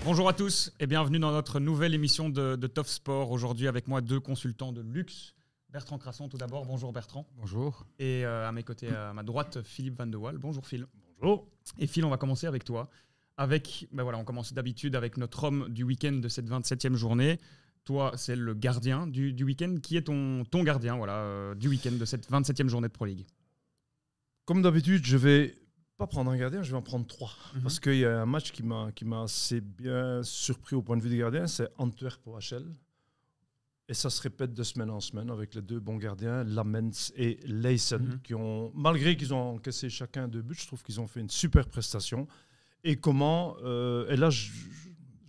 Bonjour à tous et bienvenue dans notre nouvelle émission de Tough Sport. Aujourd'hui avec moi deux consultants de luxe. Bertrand Crasson tout d'abord. Bonjour Bertrand. Bonjour. Et à mes côtés, à ma droite, Philippe Van de Waal. Bonjour Phil. Bonjour. Et Phil, on va commencer avec toi. On commence d'habitude avec notre homme du week-end de cette 27e journée. Toi, c'est le gardien du week-end. Qui est ton gardien du week-end de cette 27e journée de Pro League? Comme d'habitude, je vais pas prendre un gardien, je vais en prendre trois. Parce qu'il y a un match qui m'a assez bien surpris au point de vue des gardiens, c'est Antwerp-OHL. Et ça se répète de semaine en semaine avec les deux bons gardiens, Lamens et Leysen, qui ont, malgré qu'ils ont encaissé chacun 2 buts, je trouve qu'ils ont fait une super prestation. Et et là, je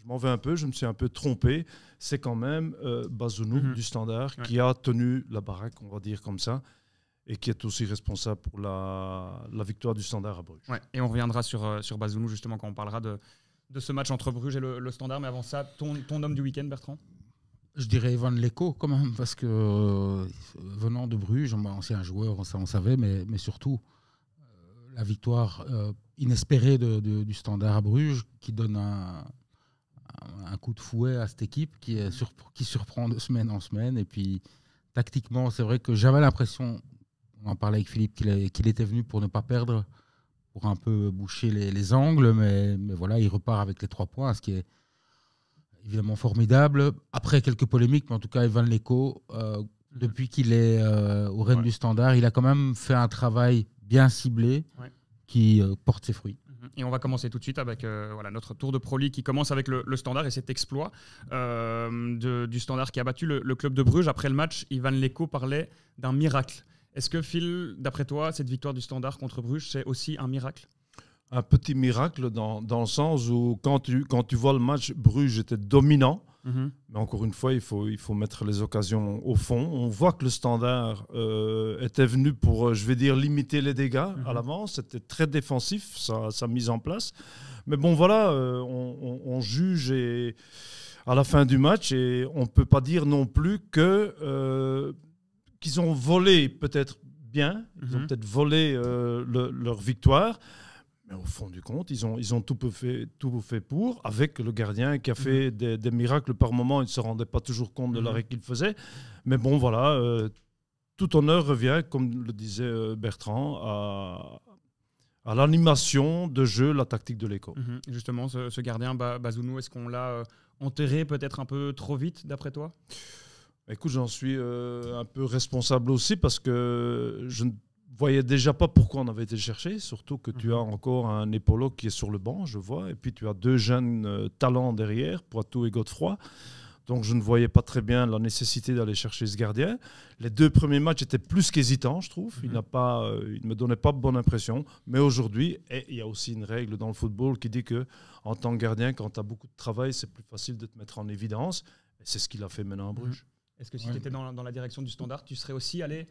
m'en vais un peu, je me suis un peu trompé, c'est quand même Bazounou du Standard qui a tenu la baraque, on va dire comme ça, et qui est aussi responsable pour la victoire du Standard à Bruges. Ouais, et on reviendra sur Bazounou justement quand on parlera de ce match entre Bruges et le Standard. Mais avant ça, ton homme du week-end, Bertrand? Je dirais Van Lecco quand même, parce que venant de Bruges, ancien joueur, ça on savait, mais surtout la victoire inespérée du Standard à Bruges qui donne un coup de fouet à cette équipe qui surprend de semaine en semaine. Et puis tactiquement, c'est vrai que j'avais l'impression, on en parlait avec Philippe, qu'il était venu pour ne pas perdre, pour un peu boucher les angles, mais voilà, il repart avec les 3 points, ce qui est évidemment formidable. Après quelques polémiques, mais en tout cas, Van Lecco, depuis qu'il est au Rennes du Standard, il a quand même fait un travail bien ciblé qui porte ses fruits. Et on va commencer tout de suite avec notre tour de Pro League qui commence avec le Standard et cet exploit du Standard qui a battu le club de Bruges. Après le match, Van Lecco parlait d'un miracle. Est-ce que, Phil, d'après toi, cette victoire du Standard contre Bruges, c'est aussi un miracle? Un petit miracle dans le sens où quand tu vois le match, Bruges était dominant. Mais encore une fois, il faut mettre les occasions au fond. On voit que le Standard était venu pour, je vais dire, limiter les dégâts à l'avant. C'était très défensif, sa mise en place. Mais bon, voilà, on juge à la fin du match et on ne peut pas dire non plus qu'ils ont volé peut-être bien. Ils ont peut-être volé leur victoire. Mais au fond du compte, ils ont tout fait pour, avec le gardien qui a fait des miracles par moment. Il ne se rendait pas toujours compte de l'arrêt qu'il faisait. Mais bon, voilà, tout honneur revient, comme le disait Bertrand, à l'animation de jeu, la tactique de Lecco. Justement, ce gardien, Bazounou, est-ce qu'on l'a enterré peut-être un peu trop vite, d'après toi? Écoute, j'en suis un peu responsable aussi, parce que je ne voyais déjà pas pourquoi on avait été chercher, surtout que tu as encore un épaulo qui est sur le banc, je vois, et puis tu as 2 jeunes talents derrière, Poitou et Godefroy. Donc je ne voyais pas très bien la nécessité d'aller chercher ce gardien. Les 2 premiers matchs étaient plus qu'hésitants, je trouve. Il ne me donnait pas bonne impression. Mais aujourd'hui, il y a aussi une règle dans le football qui dit que en tant que gardien, quand tu as beaucoup de travail, c'est plus facile de te mettre en évidence. Et c'est ce qu'il a fait maintenant à Bruges. Est-ce que si tu étais dans la direction du Standard, tu serais aussi allé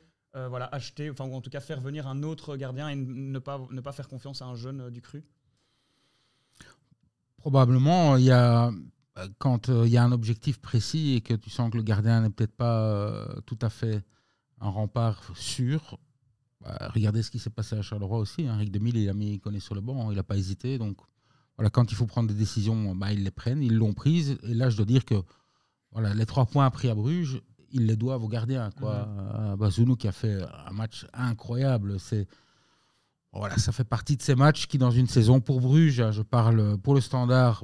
acheter, ou en tout cas faire venir un autre gardien et ne pas faire confiance à un jeune du cru? Probablement, quand il y a un objectif précis et que tu sens que le gardien n'est peut-être pas tout à fait un rempart sûr. Regardez ce qui s'est passé à Charleroi aussi. Rick Demille, il a mis Koné sur le banc, il n'a pas hésité. Donc voilà, quand il faut prendre des décisions, ils les prennent, ils l'ont prise. Et là, je dois dire que les 3 points pris à Bruges, ils les doivent aux gardiens. Bazounou qui a fait un match incroyable. Ça fait partie de ces matchs qui, dans une saison, pour Bruges, je parle pour le Standard,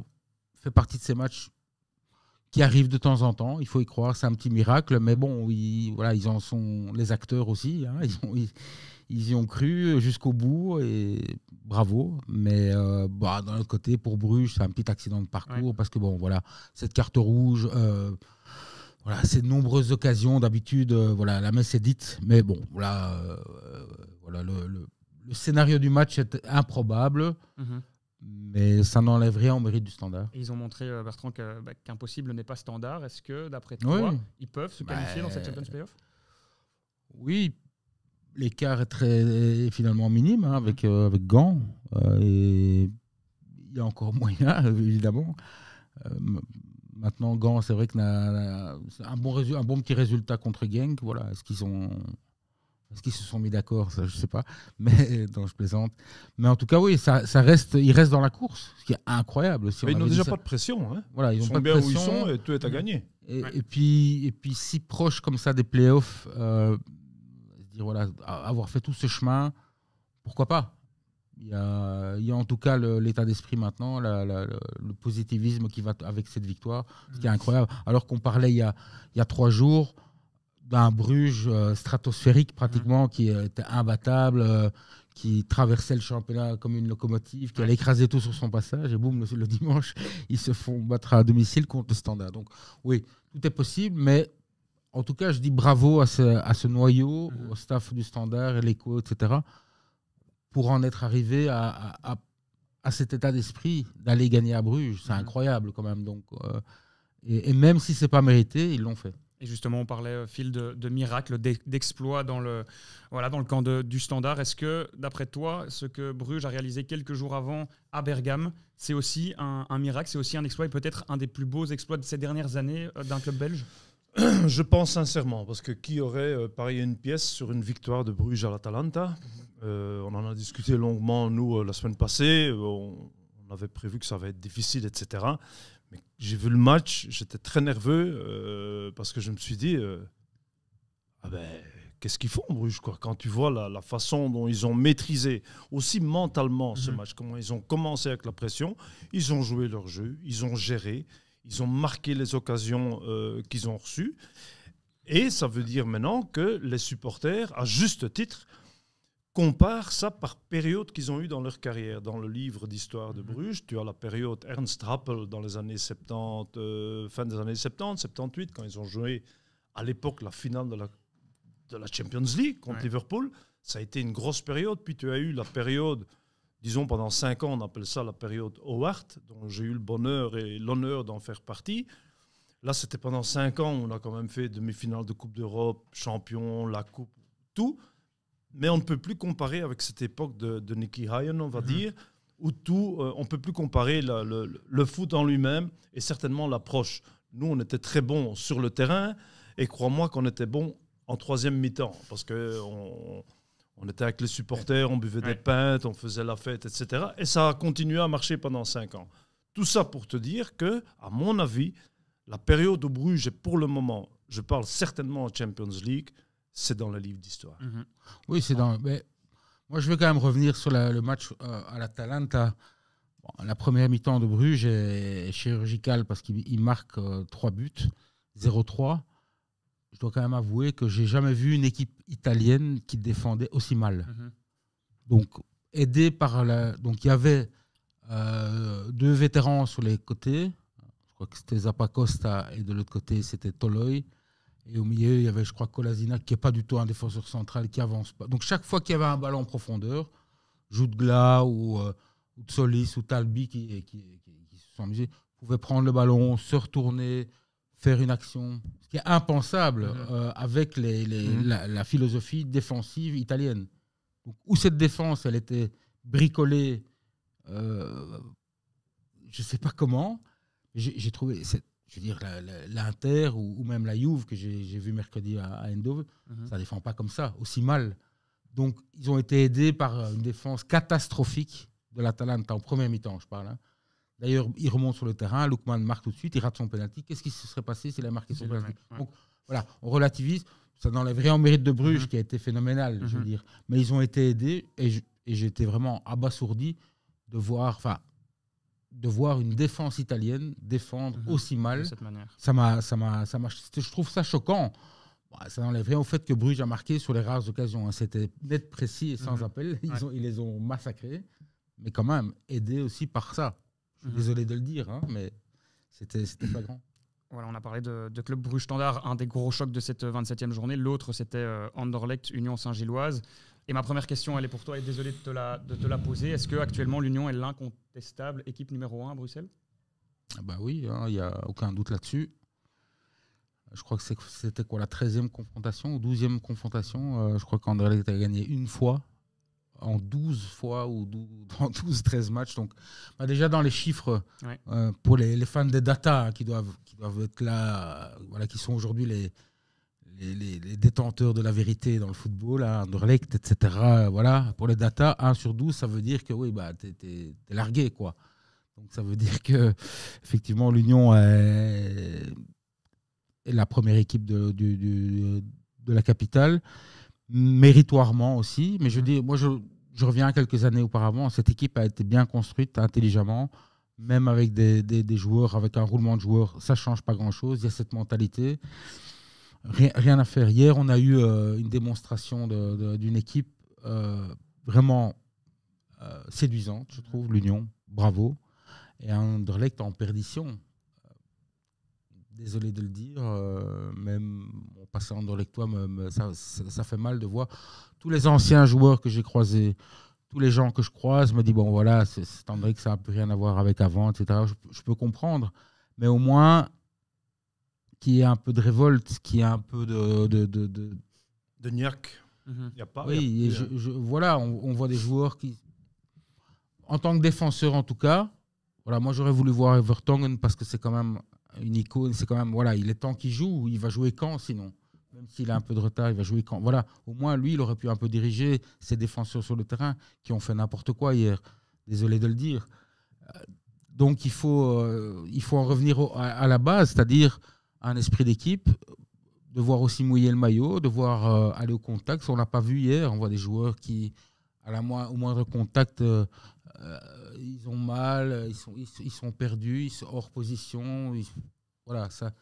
fait partie de ces matchs qui arrivent de temps en temps. Il faut y croire, c'est un petit miracle. Mais bon, ils en sont les acteurs aussi. Ils y ont cru jusqu'au bout et bravo. Mais d'un autre côté, pour Bruges, c'est un petit accident de parcours parce que cette carte rouge... ces nombreuses occasions, d'habitude, la messe est dite. Mais bon, le scénario du match est improbable, mais ça n'enlève rien au mérite du Standard. Et ils ont montré, Bertrand, qu'impossible n'est pas Standard. Est-ce que, d'après toi, ils peuvent se qualifier dans cette Champions Playoff? Oui, l'écart est finalement minime avec Gand. Et il y a encore moyen, évidemment. Maintenant, Gand, c'est vrai que c'est un bon petit résultat contre Genk. Est-ce qu'ils ont Est-ce qu'ils se sont mis d'accord? Ça, je ne sais pas. Mais donc, je plaisante. Mais en tout cas, oui, il reste dans la course, ce qui est incroyable aussi. Ils n'ont déjà pas de pression. Hein. Voilà, ils sont pas de bien pression. Où ils sont et tout est à gagner. Et puis, si proche comme ça des playoffs, dire, voilà, avoir fait tout ce chemin, pourquoi pas? Il y a en tout cas l'état d'esprit maintenant, le positivisme qui va avec cette victoire, ce qui est incroyable. Alors qu'on parlait il y a 3 jours d'un Bruges stratosphérique pratiquement, qui était imbattable, qui traversait le championnat comme une locomotive, qui allait écraser tout sur son passage, et boum, le dimanche, ils se font battre à domicile contre le Standard. Donc oui, tout est possible, mais en tout cas, je dis bravo à ce noyau, au staff du Standard, et l'écho, etc., pour en être arrivé à cet état d'esprit d'aller gagner à Bruges. C'est incroyable quand même. Donc, et même si ce n'est pas mérité, ils l'ont fait. Et justement, on parlait, Phil, de miracle, d'exploit dans le camp du Standard. Est-ce que, d'après toi, ce que Bruges a réalisé quelques jours avant à Bergame, c'est aussi un miracle, c'est aussi un exploit et peut-être un des plus beaux exploits de ces dernières années d'un club belge? Je pense sincèrement, parce que qui aurait parié une pièce sur une victoire de Bruges à l'Atalanta? On en a discuté longuement, nous, la semaine passée. On avait prévu que ça va être difficile, etc. Mais j'ai vu le match, j'étais très nerveux parce que je me suis dit, qu'est-ce qu'ils font, Bruges, quoi, quand tu vois la façon dont ils ont maîtrisé aussi mentalement ce match, comment ils ont commencé avec la pression, ils ont joué leur jeu, ils ont géré, ils ont marqué les occasions qu'ils ont reçues. Et ça veut dire maintenant que les supporters, à juste titre, comparent ça par période qu'ils ont eu dans leur carrière. Dans le livre d'histoire de Bruges, tu as la période Ernst Happel dans les années 70, fin des années 70, 78, quand ils ont joué à l'époque la finale de la Champions League contre Liverpool. Ça a été une grosse période. Puis tu as eu la période, disons pendant 5 ans, on appelle ça la période Howard, dont j'ai eu le bonheur et l'honneur d'en faire partie. Là, c'était pendant 5 ans, on a quand même fait demi-finale de Coupe d'Europe, champion, la Coupe, tout. Mais on ne peut plus comparer avec cette époque de Nicky Hayen, on va dire, où tout, on ne peut plus comparer le foot en lui-même et certainement l'approche. Nous, on était très bons sur le terrain et crois-moi qu'on était bons en troisième mi-temps parce qu'on était avec les supporters, on buvait des pintes, on faisait la fête, etc. Et ça a continué à marcher pendant 5 ans. Tout ça pour te dire que, à mon avis, la période où Bruges est pour le moment, je parle certainement en Champions League, c'est dans le livre d'histoire. Oui, c'est dans. Mais moi, je veux quand même revenir sur le match à l'Atalanta. Bon, la première mi-temps de Bruges est chirurgicale parce qu'il marque 3 buts, 0-3. Je dois quand même avouer que j'ai jamais vu une équipe italienne qui défendait aussi mal. Donc, aidé par donc il y avait 2 vétérans sur les côtés. Je crois que c'était Zappacosta et de l'autre côté, c'était Toloi. Et au milieu, il y avait, je crois, Kolasinac, qui n'est pas du tout un défenseur central, qui avance pas. Donc, chaque fois qu'il y avait un ballon en profondeur, Jutgla ou Tsolis ou Talbi qui se sont amusés, pouvaient prendre le ballon, se retourner, faire une action. Ce qui est impensable avec la philosophie défensive italienne. Donc, où cette défense, elle était bricolée, je ne sais pas comment, j'ai trouvé... Je veux dire, l'Inter ou même la Juve que j'ai vu mercredi à Eindhoven, ça ne défend pas comme ça, aussi mal. Donc, ils ont été aidés par une défense catastrophique de l'Atalanta en première mi-temps, je parle. D'ailleurs, il remonte sur le terrain, Lookman marque tout de suite, il rate son penalty. Qu'est-ce qui se serait passé s'il a marqué son penalty? Donc, voilà, on relativise. Ça n'enlève rien au mérite de Bruges qui a été phénoménal, je veux dire. Mais ils ont été aidés et j'étais vraiment abasourdi de voir une défense italienne défendre aussi mal. De cette manière. Je trouve ça choquant. Bon, ça n'enlève rien au fait que Bruges a marqué sur les rares occasions. Hein. C'était net, précis et sans appel. Ils les ont massacrés. Mais quand même, aidés aussi par ça. Je suis désolé de le dire, hein, mais c'était flagrant. Voilà, on a parlé de Club Bruges Standard, un des gros chocs de cette 27e journée. L'autre, c'était Anderlecht, Union Saint-Gilloise. Et ma première question, elle est pour toi, et désolé de te la poser. Est-ce qu'actuellement, l'Union est l'incontestable équipe numéro 1 à Bruxelles? Bah oui, il n'y a aucun doute là-dessus. Je crois que c'était quoi, la 13e confrontation ou 12e confrontation. Je crois qu'Anderlecht a gagné une fois, en 12 fois ou dans 12-13 matchs. Donc, déjà dans les chiffres, pour les fans des data qui doivent être là, voilà, qui sont aujourd'hui les détenteurs de la vérité dans le football, hein, Anderlecht, etc. Voilà, pour les data, 1 sur 12, ça veut dire que oui, bah, t'es largué, quoi. Donc ça veut dire que effectivement l'Union est la première équipe de la capitale, méritoirement aussi. Mais je dis, moi je reviens à quelques années auparavant, cette équipe a été bien construite intelligemment, même avec des joueurs, avec un roulement de joueurs, ça ne change pas grand-chose. Il y a cette mentalité. Rien à faire. Hier, on a eu une démonstration d'une équipe vraiment séduisante, je trouve, l'Union. Bravo. Et un Anderlecht en perdition. Désolé de le dire, même mon passé anderlechtois, ça fait mal de voir tous les anciens joueurs que j'ai croisés, tous les gens que je croise me disent, bon voilà, c'est Anderlecht, ça n'a plus rien à voir avec avant, etc. Je peux comprendre, mais au moins qu'il y ait un peu de révolte, qu'il y ait un peu de niaque. Il y a pas. Oui, voilà, on voit des joueurs qui, en tant que défenseur en tout cas, voilà, moi j'aurais voulu voir Evertongen parce que c'est quand même une icône, c'est quand même, voilà, il est temps qu'il joue, il va jouer quand sinon? Même s'il a un peu de retard, il va jouer quand? Voilà, au moins lui, il aurait pu un peu diriger ses défenseurs sur le terrain qui ont fait n'importe quoi hier. Désolé de le dire. Donc il faut en revenir à la base, c'est-à-dire un esprit d'équipe, devoir aussi mouiller le maillot, devoir aller au contact. On l'a pas vu hier, on voit des joueurs qui, au moindre contact, ils ont mal, ils sont perdus, ils sont hors position. Voilà, ça.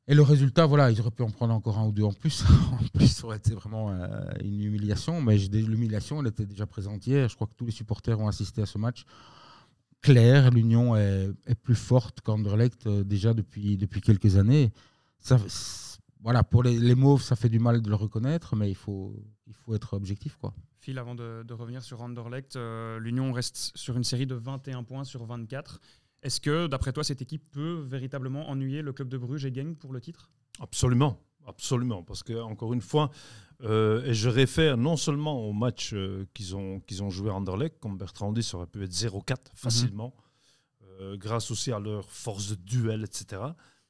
Et le résultat, voilà, ils auraient pu en prendre encore un ou deux en plus. En plus, ça aurait été vraiment une humiliation. Mais l'humiliation, elle était déjà présente hier. Je crois que tous les supporters ont assisté à ce match. Clair, l'Union est plus forte qu'Anderlecht déjà depuis quelques années. Ça, voilà, pour les Mauves, ça fait du mal de le reconnaître, mais il faut être objectif, quoi. Phil, avant de revenir sur Anderlecht, l'Union reste sur une série de 21 points sur 24. Est-ce que, d'après toi, cette équipe peut véritablement ennuyer le club de Bruges et Genk pour le titre? Absolument, absolument. Parce que, encore une fois, et je réfère non seulement au match qu'ils ont joué à Anderlecht, comme Bertrand dit, ça aurait pu être 0-4 facilement, grâce aussi à leur force de duel, etc.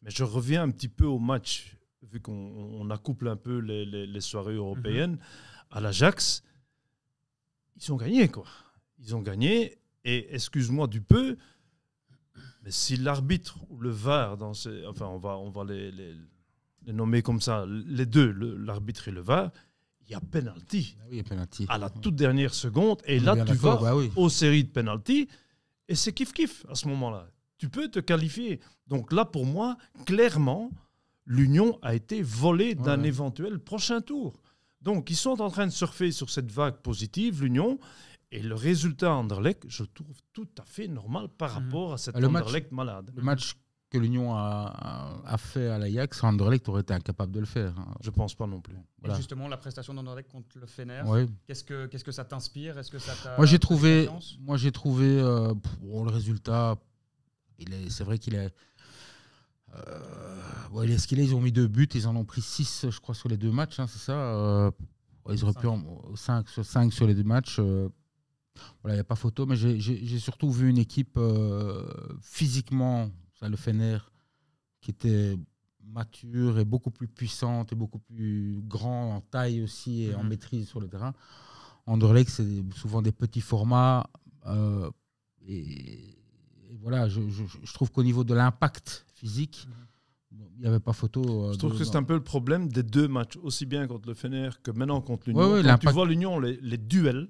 Mais je reviens un petit peu au match, vu qu'on accouple un peu les soirées européennes, à l'Ajax. Ils ont gagné, quoi. Ils ont gagné, et excuse-moi du peu, mais si l'arbitre ou le VAR, enfin on va les nommer comme ça, les deux, l'arbitre et le VAR, il y a penalty. Ah oui, penalty. À la toute dernière seconde, et là tu vas aux séries de penalty, et c'est kiff-kiff à ce moment-là. Tu peux te qualifier. Donc là, pour moi, clairement, l'Union a été volée d'un éventuel prochain tour. Donc ils sont en train de surfer sur cette vague positive, l'Union. Et le résultat Anderlecht, je le trouve tout à fait normal par rapport à cet Anderlecht malade. Le match que l'Union a fait à l'Ajax, Anderlecht aurait été incapable de le faire. Je ne pense pas non plus. Voilà. Et justement, la prestation d'Anderlecht contre le Fener, qu'est-ce que ça t'inspire? Est-ce que ça t'a... Moi, j'ai trouvé le résultat, c'est vrai qu'il est... il est ce qu'il est. Ils ont mis 2 buts, ils en ont pris 6, je crois, sur les 2 matchs, hein, c'est ça. Ils auraient pu 5 sur les 2 matchs. Voilà, il n'y a pas photo, mais j'ai surtout vu une équipe physiquement, ça, le Fener, qui était mature et beaucoup plus puissante et beaucoup plus grand en taille aussi et en maîtrise sur le terrain. Anderlecht, c'est souvent des petits formats. Et voilà, je trouve qu'au niveau de l'impact physique, il n'y avait pas photo. Je trouve que c'est un peu le problème des 2 matchs, aussi bien contre le Fener que maintenant contre l'Union. Quand tu vois l'Union, les duels,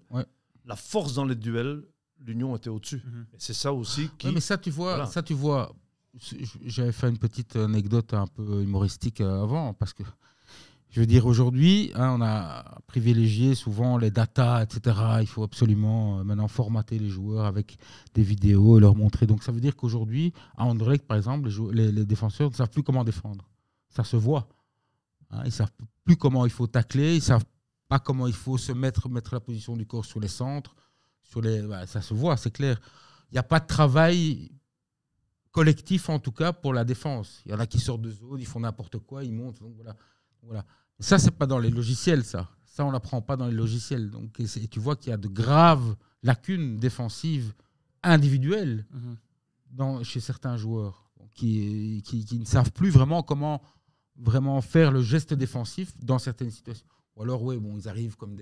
la force dans les duels, l'Union était au-dessus. Et c'est ça aussi qui... Oui, mais ça, tu vois, j'avais fait une petite anecdote un peu humoristique avant, parce que, je veux dire, aujourd'hui, on a privilégié souvent les datas, etc. Il faut absolument maintenant formater les joueurs avec des vidéos et leur montrer. Donc, ça veut dire qu'aujourd'hui, à Anderlecht, par exemple, les défenseurs ne savent plus comment défendre. Ça se voit. Ils ne savent plus comment il faut tacler, ils ne savent pas comment il faut se mettre la position du corps sur les centres. Ça se voit, c'est clair. Il n'y a pas de travail collectif, en tout cas, pour la défense. Il y en a qui sortent de zone, ils font n'importe quoi, ils montent. Donc voilà. Ça, ce n'est pas dans les logiciels, ça. Ça, on ne l'apprend pas dans les logiciels. Donc, et tu vois qu'il y a de graves lacunes défensives individuelles chez certains joueurs qui ne savent plus vraiment comment vraiment faire le geste défensif dans certaines situations. Ou alors, oui, bon, ils arrivent comme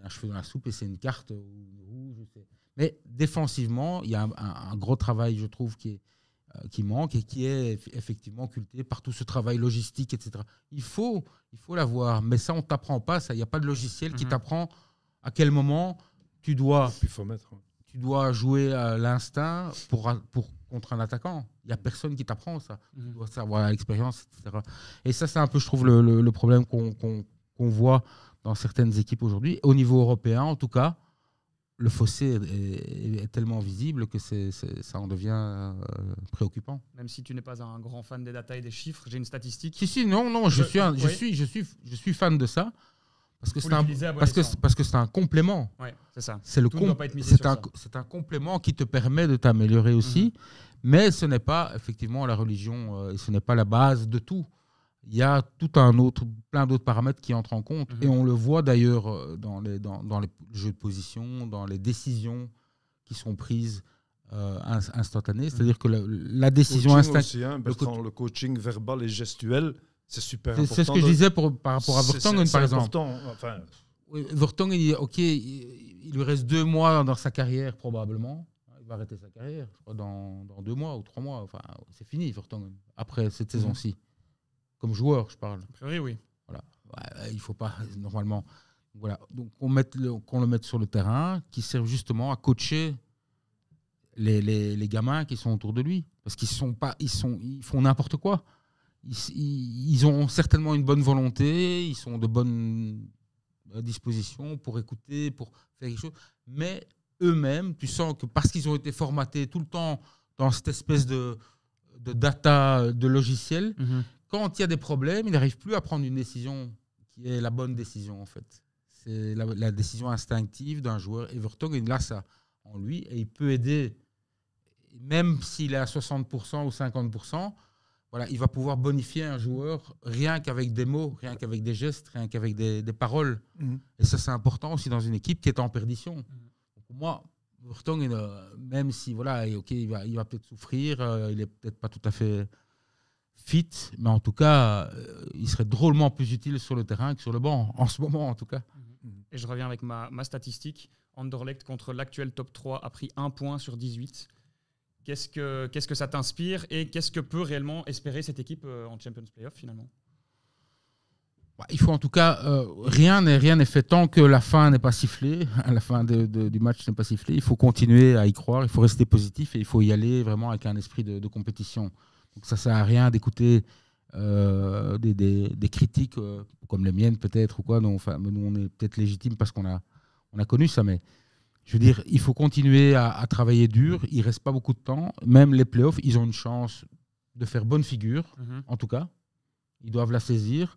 un cheveu dans la soupe et c'est une carte ou rouge. Mais défensivement, il y a un gros travail, je trouve, qui manque et qui est effectivement occulté par tout ce travail logistique, etc. Il faut l'avoir, mais ça, on ne t'apprend pas. Il n'y a pas de logiciel qui t'apprend à quel moment tu dois jouer à l'instinct contre un attaquant. Il n'y a personne qui t'apprend ça. Tu dois savoir l'expérience, etc. Et ça, c'est un peu, je trouve, le problème qu'on voit dans certaines équipes aujourd'hui. Au niveau européen, en tout cas, le fossé est tellement visible que ça en devient préoccupant. Même si tu n'es pas un grand fan des datas et des chiffres, j'ai une statistique. Non, je suis fan de ça. Parce que c'est un complément. Ouais, c'est ça. C'est un complément qui te permet de t'améliorer aussi, mais ce n'est pas effectivement la religion et ce n'est pas la base de tout. Il y a plein d'autres paramètres qui entrent en compte et on le voit d'ailleurs dans les jeux de position, dans les décisions qui sont prises instantanées. C'est-à-dire que la décision instinctive, le coaching verbal et gestuel. C'est super important. C'est ce que je disais par rapport à Vertonghen, par exemple. Enfin... Vertonghen, il lui reste 2 mois dans sa carrière, probablement. Il va arrêter sa carrière, je crois, dans 2 mois ou 3 mois. Enfin, c'est fini, Vertonghen, après cette saison-ci. Comme joueur, je parle. A priori, oui. Voilà. Ouais, il ne faut pas, normalement. Voilà. Donc, qu'on le mette sur le terrain, qui serve justement à coacher les gamins qui sont autour de lui. Parce qu'ils font n'importe quoi. Ils ont certainement une bonne volonté, ils sont de bonnes dispositions pour écouter, pour faire quelque chose. Mais eux-mêmes, tu sens que parce qu'ils ont été formatés tout le temps dans cette espèce de data, de logiciel, quand il y a des problèmes, ils n'arrivent plus à prendre une décision qui est la bonne décision, en fait. C'est la décision instinctive d'un joueur. Vertonghen, il a ça en lui et il peut aider, même s'il est à 60% ou 50%. Voilà, il va pouvoir bonifier un joueur rien qu'avec des mots, rien qu'avec des gestes, rien qu'avec des paroles. Et ça, c'est important aussi dans une équipe qui est en perdition. Pour moi, Vertonghen, même si voilà, il va peut-être souffrir, il n'est peut-être pas tout à fait fit, mais en tout cas, il serait drôlement plus utile sur le terrain que sur le banc, en ce moment en tout cas. Et je reviens avec ma statistique. Anderlecht contre l'actuel top 3 a pris 1 point sur 18. Qu'est-ce que ça t'inspire et qu'est-ce que peut réellement espérer cette équipe en Champions Playoff finalement? Il faut en tout cas, rien n'est fait tant que la fin n'est pas sifflée, la fin du match n'est pas sifflée. Il faut continuer à y croire, il faut rester positif et il faut y aller vraiment avec un esprit de compétition. Donc ça ne sert à rien d'écouter des critiques comme les miennes peut-être ou quoi. Nous on est peut-être légitime parce qu'on a connu ça, mais je veux dire, il faut continuer à travailler dur. Il ne reste pas beaucoup de temps. Même les playoffs, ils ont une chance de faire bonne figure, en tout cas. Ils doivent la saisir.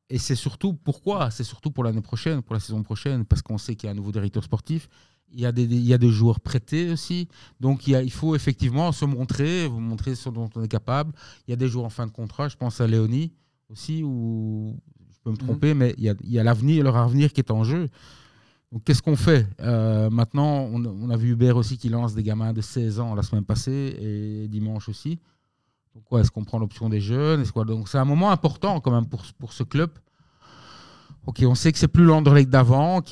Et c'est surtout pourquoi? C'est surtout pour l'année prochaine, pour la saison prochaine, parce qu'on sait qu'il y a un nouveau directeur sportif. Il y a des joueurs prêtés aussi. Donc, il faut effectivement vous montrer ce dont on est capable. Il y a des joueurs en fin de contrat. Je pense à Léonie aussi, ou je peux me tromper, mais il y a leur avenir qui est en jeu. Donc, qu'est-ce qu'on fait maintenant, on a vu Hubert aussi qui lance des gamins de 16 ans la semaine passée et dimanche aussi. Donc, est-ce qu'on prend l'option des jeunes? Donc, c'est un moment important quand même pour ce club. Ok, on sait que c'est plus l'Anderlecht d'avant,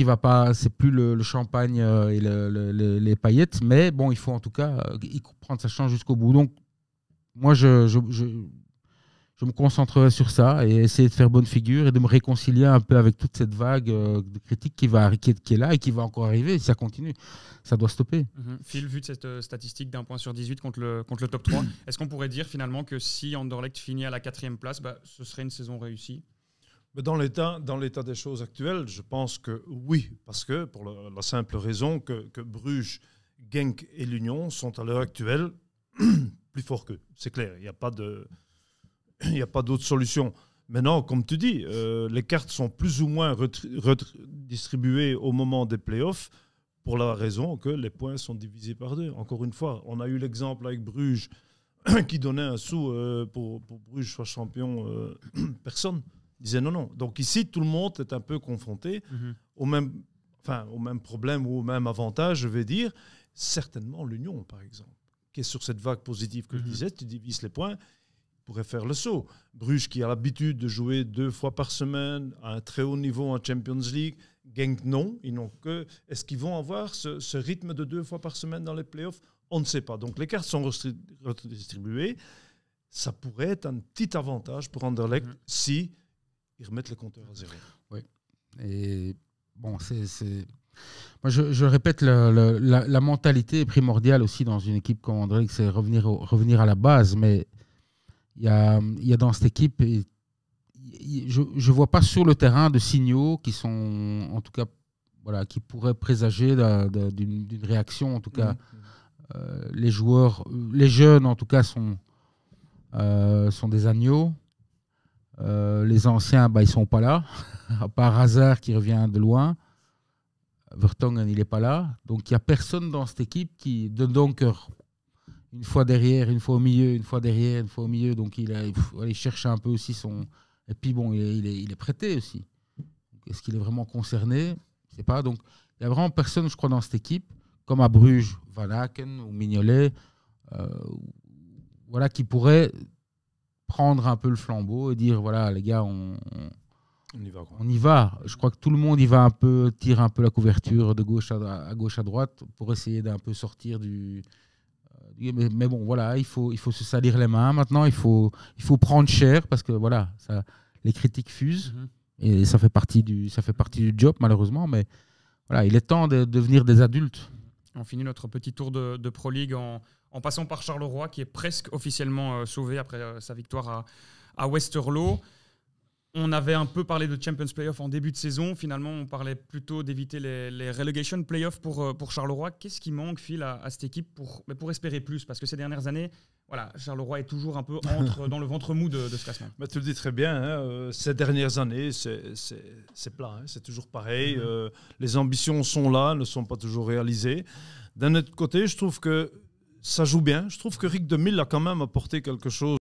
c'est plus le champagne et les paillettes, mais bon, il faut en tout cas prendre sa chance jusqu'au bout. Donc, moi, je me concentrerai sur ça et essayer de faire bonne figure et de me réconcilier un peu avec toute cette vague de critiques qui est là et qui va encore arriver. Si ça continue, ça doit stopper. Phil, vu de cette statistique d'1 point sur 18 contre le top 3, est-ce qu'on pourrait dire finalement que si Anderlecht finit à la 4e place, ce serait une saison réussie? Dans l'état des choses actuelles, je pense que oui, parce que pour la simple raison que Bruges, Genk et l'Union sont à l'heure actuelle plus forts qu'eux. C'est clair, il n'y a pas d'autre solution. Maintenant, comme tu dis, les cartes sont plus ou moins redistribuées au moment des playoffs pour la raison que les points sont divisés par 2. Encore une fois, on a eu l'exemple avec Bruges qui donnait un sou pour Bruges soit champion. Personne disait non. Donc ici, tout le monde est un peu confronté au même problème ou au même avantage, je vais dire. Certainement l'Union, par exemple, qui est sur cette vague positive que je disais, tu divises les points. pourrait faire le saut. Bruges, qui a l'habitude de jouer 2 fois par semaine à un très haut niveau en Champions League. Genk, non. Ils n'ont que... Est-ce qu'ils vont avoir ce rythme de 2 fois par semaine dans les playoffs? On ne sait pas. Donc, les cartes sont redistribuées. Ça pourrait être un petit avantage pour Anderlecht si ils remettent le compteur à 0. Oui. Et bon, moi, je répète, la mentalité est primordiale aussi dans une équipe comme Anderlecht, c'est revenir à la base. Mais il y a dans cette équipe, je ne vois pas sur le terrain de signaux qui sont, en tout cas, voilà, qui pourraient présager d'une réaction. En tout cas, les joueurs, les jeunes, en tout cas, sont des agneaux. Les anciens, ils ne sont pas là, à part Hazard qui revient de loin. Vertonghen, il n'est pas là. Donc, il n'y a personne dans cette équipe qui donne donc une fois derrière, une fois au milieu, une fois derrière, une fois au milieu. Donc, il faut aller chercher un peu aussi son... Et puis, bon, il est prêté aussi. Est-ce qu'il est vraiment concerné? Je ne sais pas. Donc, il n'y a vraiment personne, je crois, dans cette équipe, comme à Bruges, Van Aken ou Mignolet, voilà, qui pourrait prendre un peu le flambeau et dire, voilà, les gars, on y va, quoi. On y va. Je crois que tout le monde y va un peu, tire un peu la couverture de gauche à gauche à droite pour essayer d'un peu sortir du... Mais bon, voilà, il faut se salir les mains. Maintenant, il faut prendre cher parce que voilà, les critiques fusent et ça fait partie du job malheureusement. Mais voilà, il est temps de devenir des adultes. On finit notre petit tour de Pro League en passant par Charleroi qui est presque officiellement sauvé après sa victoire à Westerlo. On avait un peu parlé de Champions Playoff en début de saison. Finalement, on parlait plutôt d'éviter les relegation playoffs pour Charleroi. Qu'est-ce qui manque, Phil, à cette équipe pour espérer plus? Parce que ces dernières années, voilà, Charleroi est toujours un peu dans le ventre mou de ce classement. Mais tu le dis très bien, hein, ces dernières années, c'est plat. Hein, c'est toujours pareil. Les ambitions sont là, ne sont pas toujours réalisées. D'un autre côté, je trouve que ça joue bien. Je trouve que Rick Demille a quand même apporté quelque chose.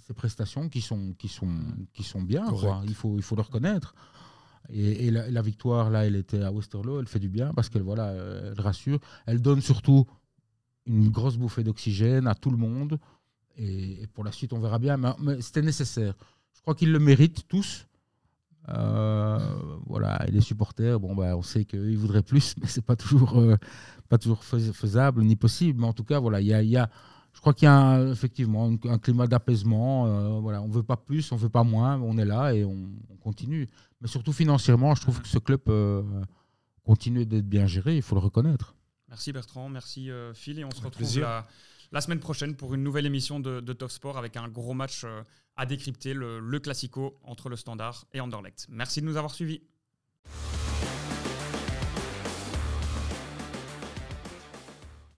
Ces prestations qui sont bien, quoi. Il faut le reconnaître. Et la victoire, là, elle était à Westerlo, elle fait du bien parce qu'elle voilà, elle rassure. Elle donne surtout une grosse bouffée d'oxygène à tout le monde. Et pour la suite, on verra bien. Mais c'était nécessaire. Je crois qu'ils le méritent tous. Voilà, et les supporters, on sait qu'ils voudraient plus, mais c'est pas toujours faisable ni possible. Mais en tout cas, voilà, je crois qu'il y a effectivement un climat d'apaisement. Voilà, on veut pas plus, on veut pas moins, on est là et on continue. Mais surtout financièrement, je trouve que ce club continue d'être bien géré. Il faut le reconnaître. Merci Bertrand, merci Phil, et on se retrouve la semaine prochaine pour une nouvelle émission de Top Sport avec un gros match à décrypter, le Classico entre le Standard et Anderlecht. Merci de nous avoir suivis.